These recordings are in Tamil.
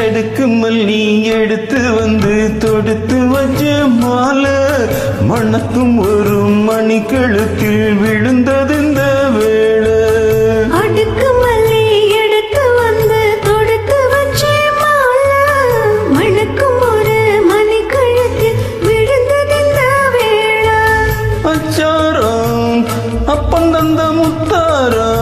எடுக்குமல் நீ எடுத்து வந்து தொடுத்து வச்ச மாலை மணக்கும் ஒரு மணி கழுத்தில் விழுந்தது இந்த வேளை. அடுக்குமல்லி எடுத்து வந்து தொடுத்து வச்ச மாலை மணக்கும் ஒரு மணி கழுத்தில் விழுந்தது இந்த வேளை. அச்சாரம் அப்பந்தந்த முத்தாரம்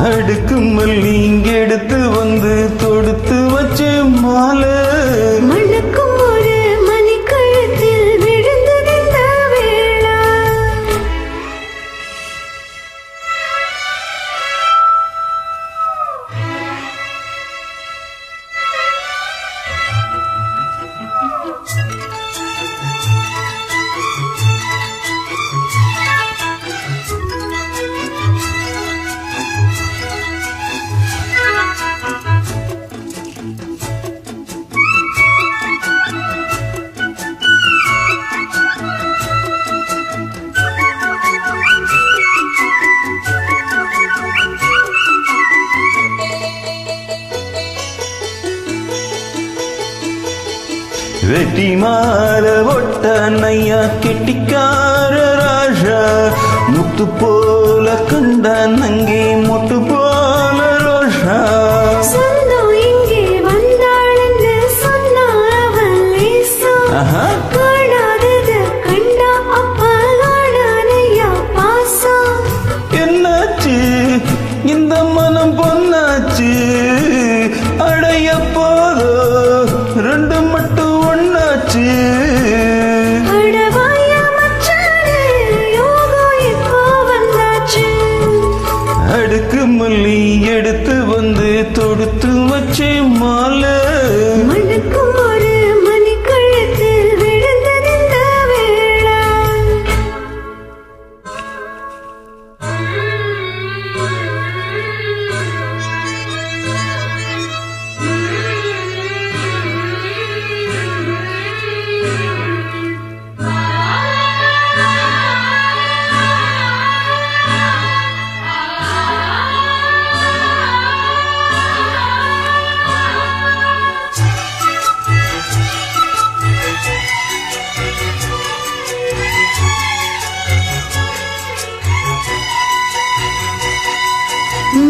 அடுக்குமல் நீங்க எடுத்து வந்து தொடுத்து வச்ச மாலை மணக்கும் ஒரு மணி கழுத்தில் விழுந்தது இந்த வேளை. வெட்டி மாற ஒட்ட நையா கெட்டிக்கார ராஜா முத்து போல கண்ட நங்கி முட்டு போல ரோஷா. சொந்தம் இங்கே வந்தாளென்று சொன்னாவல் லேசா. காணாதது கண்டா அப்பலாடானையா பாசா. என்னாச்சு இந்த மனம் பொன்னாச்சு அடைய போதோ ரெண்டு மட்டும் ஒன்னாச்சு. அடவாயா மச்சானே யோகம் இப்போ வந்தாச்சு. அடுக்கு மல்லி எடுத்து வந்து தொடுத்து வச்ச மாலை மணக்கும் ஒரு மணி கழுத்தில் விழுந்தது இந்த வேளை.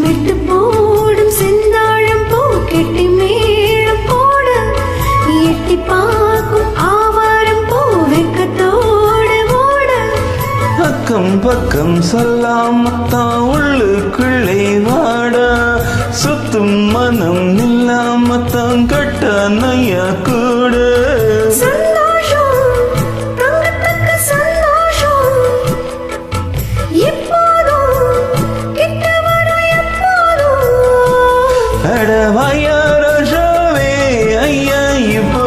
மெட்டு போடும் செந்தாழம் பூ கெட்டி மேளம் போட எட்டி பார்க்கும் ஆவாரம் பூ வெக்கத்தோடு ஓட. அக்கம் பக்கம் சொல்லாமத்தான் உள்ளுக்குள்ளே வாடா சுத்தும் மனம் நில்லாமத்தான் கட்ட நையா கூட. சந்தோஷம் தங்கத்தக்க சந்தோஷம் எப்போதும் கிட்ட வரும் எப்போதும். அடவாயா ரோஷாவே ஐயா இப்போ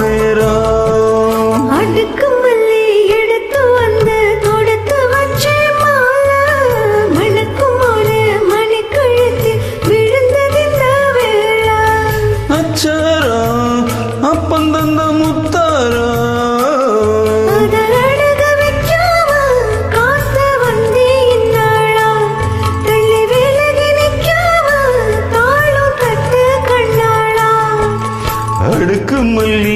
நேரம். அடுக்குமல்லி எடுத்து வந்து தொடுத்து வச்ச மாலை மணக்கும் ஒரு மணி கழுத்தில் விழுந்தது இந்த வேளை. அச்சாரம் அப்பந்தந்த முத்தாரம் அதழக வைக்காம காத்து வந்தே இந்நாளா. தள்ளி விலகி நிற்காம தாளும் தட்டு கண்ணாளா. அடுக்கு மல்லி